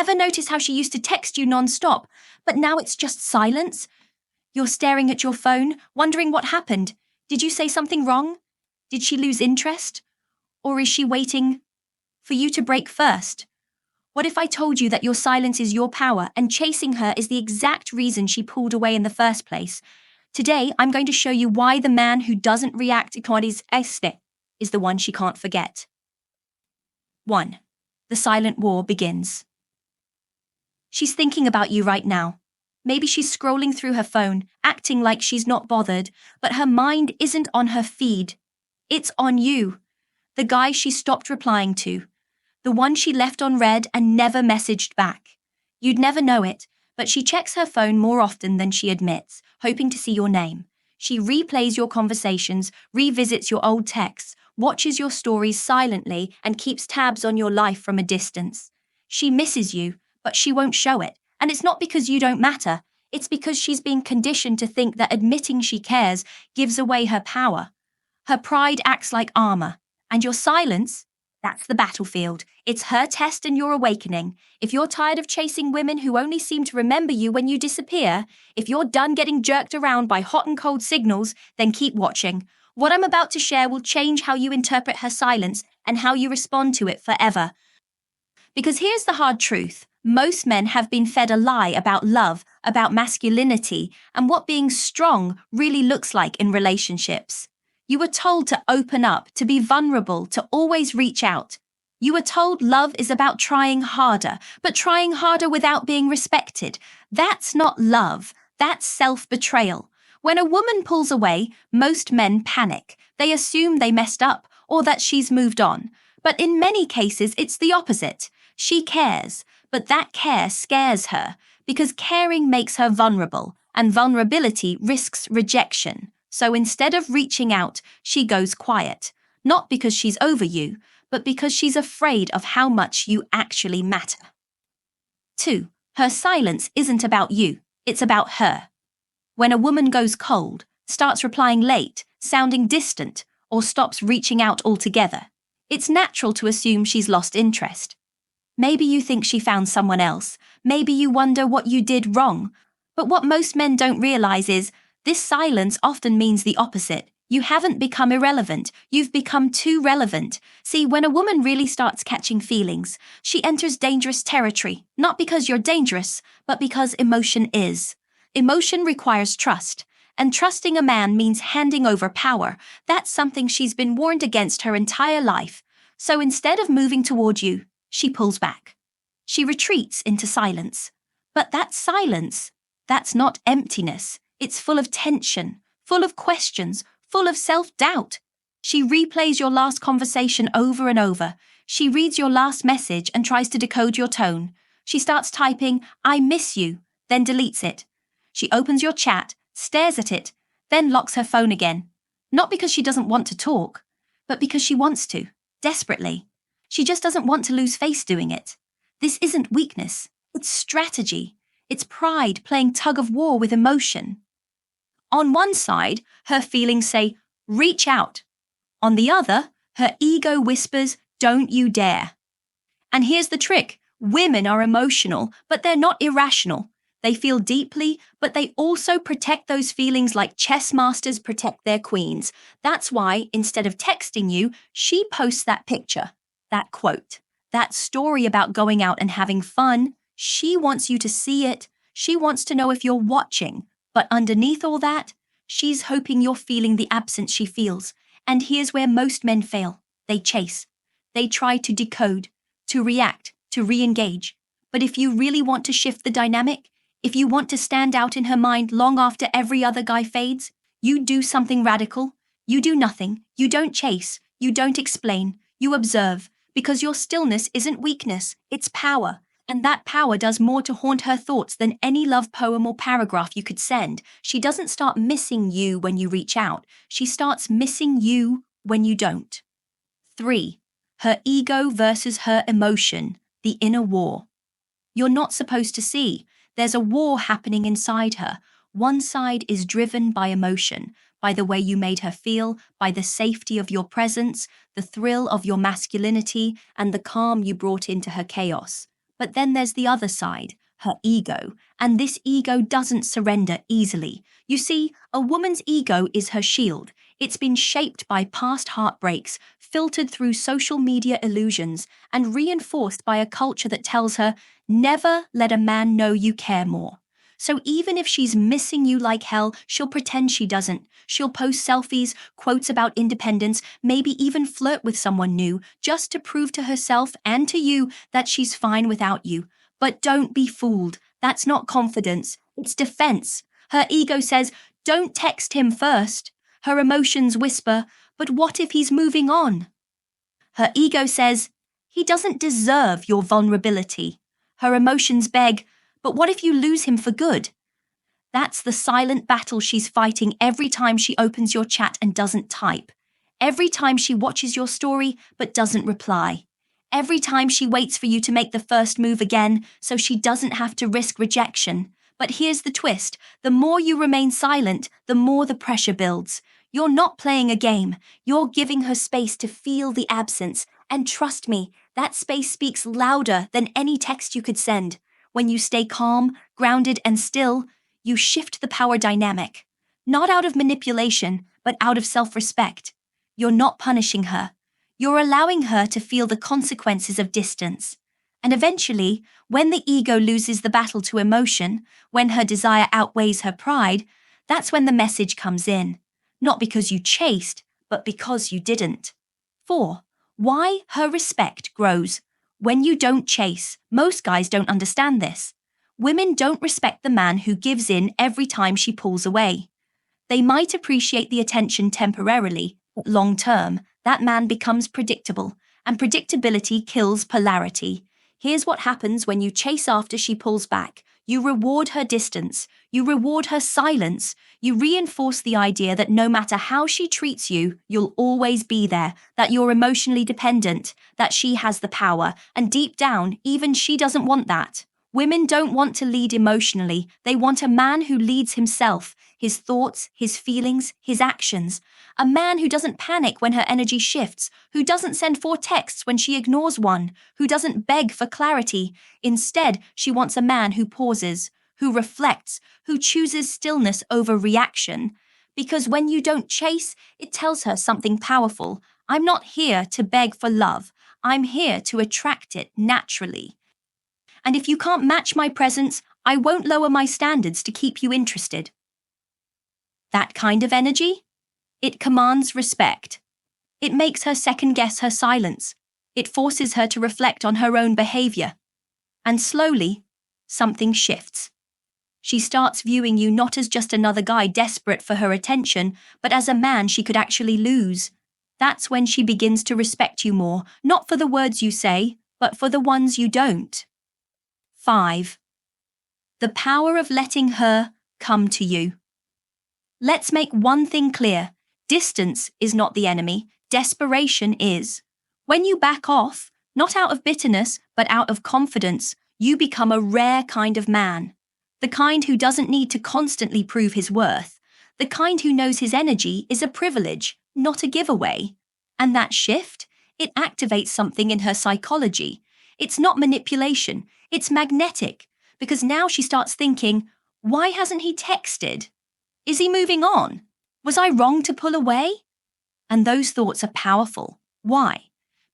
Ever notice how she used to text you non-stop, but now it's just silence? You're staring at your phone, wondering what happened. Did you say something wrong? Did she lose interest? Or is she waiting for you to break first? What if I told you that your silence is your power and chasing her is the exact reason she pulled away in the first place? Today, I'm going to show you why the man who doesn't react is the one she can't forget. 1. The silent war begins. She's thinking about you right now. Maybe she's scrolling through her phone, acting like she's not bothered, but her mind isn't on her feed. It's on you. The guy she stopped replying to. The one she left on read and never messaged back. You'd never know it, but she checks her phone more often than she admits, hoping to see your name. She replays your conversations, revisits your old texts, watches your stories silently, and keeps tabs on your life from a distance. She misses you, but she won't show it. And it's not because you don't matter. It's because she's being conditioned to think that admitting she cares gives away her power. Her pride acts like armor. And your silence, that's the battlefield. It's her test and your awakening. If you're tired of chasing women who only seem to remember you when you disappear, if you're done getting jerked around by hot and cold signals, then keep watching. What I'm about to share will change how you interpret her silence and how you respond to it forever. Because here's the hard truth. Most men have been fed a lie about love, about masculinity, and what being strong really looks like in relationships. You were told to open up, to be vulnerable, to always reach out. You were told love is about trying harder, but trying harder without being respected. That's not love. That's self-betrayal. When a woman pulls away, most men panic. They assume they messed up or that she's moved on. But in many cases, it's the opposite. She cares, but that care scares her because caring makes her vulnerable, and vulnerability risks rejection. So instead of reaching out, she goes quiet. Not because she's over you, but because she's afraid of how much you actually matter. 2. Her silence isn't about you, it's about her. When a woman goes cold, starts replying late, sounding distant, or stops reaching out altogether, it's natural to assume she's lost interest. Maybe you think she found someone else. Maybe you wonder what you did wrong. But what most men don't realize is this silence often means the opposite. You haven't become irrelevant. You've become too relevant. See, when a woman really starts catching feelings, she enters dangerous territory, not because you're dangerous, but because emotion is. Emotion requires trust, and trusting a man means handing over power. That's something she's been warned against her entire life. So instead of moving toward you, she pulls back. She retreats into silence. But that silence, that's not emptiness. It's full of tension, full of questions, full of self-doubt. She replays your last conversation over and over. She reads your last message and tries to decode your tone. She starts typing, "I miss you," then deletes it. She opens your chat, stares at it, then locks her phone again. Not because she doesn't want to talk, but because she wants to, desperately. She just doesn't want to lose face doing it. This isn't weakness, it's strategy. It's pride playing tug of war with emotion. On one side, her feelings say, reach out. On the other, her ego whispers, don't you dare. And here's the trick. Women are emotional, but they're not irrational. They feel deeply, but they also protect those feelings like chess masters protect their queens. That's why, instead of texting you, she posts that picture, that quote, that story about going out and having fun. She wants you to see it. She wants to know if you're watching. But underneath all that, she's hoping you're feeling the absence she feels. And here's where most men fail. They chase. They try to decode, to react, to re-engage. But if you really want to shift the dynamic, if you want to stand out in her mind long after every other guy fades, you do something radical. You do nothing. You don't chase. You don't explain. You observe. Because your stillness isn't weakness. It's power. And that power does more to haunt her thoughts than any love poem or paragraph you could send. She doesn't start missing you when you reach out. She starts missing you when you don't. 3. Her ego versus her emotion, the inner war. You're not supposed to see. There's a war happening inside her. One side is driven by emotion, by the way you made her feel, by the safety of your presence, the thrill of your masculinity, and the calm you brought into her chaos. But then there's the other side, her ego, and this ego doesn't surrender easily. You see, a woman's ego is her shield. It's been shaped by past heartbreaks, filtered through social media illusions, and reinforced by a culture that tells her, never let a man know you care more. So even if she's missing you like hell, she'll pretend she doesn't. She'll post selfies, quotes about independence, maybe even flirt with someone new, just to prove to herself and to you that she's fine without you. But don't be fooled. That's not confidence. It's defense. Her ego says, don't text him first. Her emotions whisper, but what if he's moving on? Her ego says, he doesn't deserve your vulnerability. Her emotions beg, but what if you lose him for good? That's the silent battle she's fighting every time she opens your chat and doesn't type. Every time she watches your story but doesn't reply. Every time she waits for you to make the first move again so she doesn't have to risk rejection. But here's the twist. The more you remain silent, the more the pressure builds. You're not playing a game. You're giving her space to feel the absence. And trust me, that space speaks louder than any text you could send. When you stay calm, grounded, and still, you shift the power dynamic. Not out of manipulation, but out of self-respect. You're not punishing her. You're allowing her to feel the consequences of distance. And eventually, when the ego loses the battle to emotion, when her desire outweighs her pride, that's when the message comes in. Not because you chased, but because you didn't. 4. Why her respect grows. When you don't chase, most guys don't understand this. Women don't respect the man who gives in every time she pulls away. They might appreciate the attention temporarily, but long term, that man becomes predictable, and predictability kills polarity. Here's what happens when you chase after she pulls back. You reward her distance. You reward her silence. You reinforce the idea that no matter how she treats you, you'll always be there, that you're emotionally dependent, that she has the power, and deep down, even she doesn't want that. Women don't want to lead emotionally. They want a man who leads himself, his thoughts, his feelings, his actions. A man who doesn't panic when her energy shifts, who doesn't send 4 texts when she ignores one, who doesn't beg for clarity. Instead, she wants a man who pauses, who reflects, who chooses stillness over reaction. Because when you don't chase, it tells her something powerful. I'm not here to beg for love. I'm here to attract it naturally. And if you can't match my presence, I won't lower my standards to keep you interested. That kind of energy? It commands respect. It makes her second-guess her silence. It forces her to reflect on her own behavior. And slowly, something shifts. She starts viewing you not as just another guy desperate for her attention, but as a man she could actually lose. That's when she begins to respect you more, not for the words you say, but for the ones you don't. 5. The power of letting her come to you. Let's make one thing clear. Distance is not the enemy. Desperation is. When you back off, not out of bitterness, but out of confidence, you become a rare kind of man. The kind who doesn't need to constantly prove his worth. The kind who knows his energy is a privilege, not a giveaway. And that shift, it activates something in her psychology. It's not manipulation. It's magnetic, because now she starts thinking, why hasn't he texted? Is he moving on? Was I wrong to pull away? And those thoughts are powerful. Why?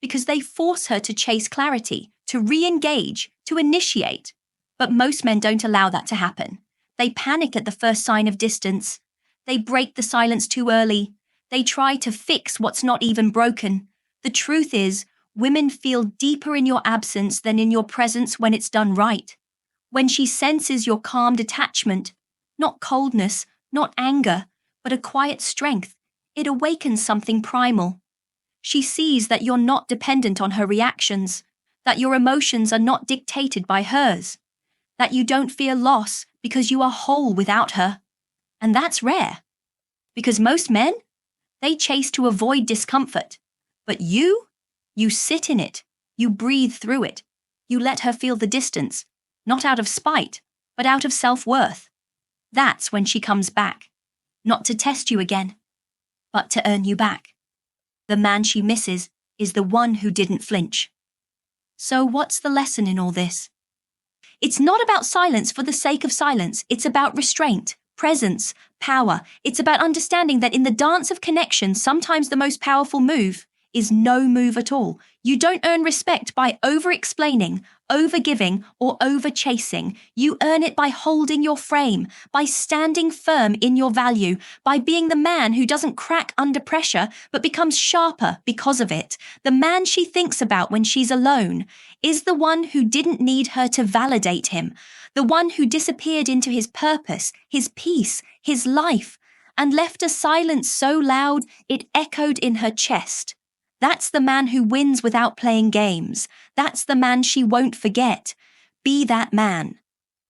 Because they force her to chase clarity, to re-engage, to initiate. But most men don't allow that to happen. They panic at the first sign of distance. They break the silence too early. They try to fix what's not even broken. The truth is, women feel deeper in your absence than in your presence when it's done right. When she senses your calm detachment, not coldness, not anger, but a quiet strength, it awakens something primal. She sees that you're not dependent on her reactions, that your emotions are not dictated by hers, that you don't fear loss because you are whole without her. And that's rare. Because most men, they chase to avoid discomfort. But you sit in it. You breathe through it. You let her feel the distance, not out of spite, but out of self-worth. That's when she comes back. Not to test you again, but to earn you back. The man she misses is the one who didn't flinch. So what's the lesson in all this? It's not about silence for the sake of silence. It's about restraint, presence, power. It's about understanding that in the dance of connection, sometimes the most powerful move is no move at all. You don't earn respect by over-explaining, over-giving, or over-chasing. You earn it by holding your frame, by standing firm in your value, by being the man who doesn't crack under pressure but becomes sharper because of it. The man she thinks about when she's alone is the one who didn't need her to validate him, the one who disappeared into his purpose, his peace, his life, and left a silence so loud it echoed in her chest. That's the man who wins without playing games. That's the man she won't forget. Be that man.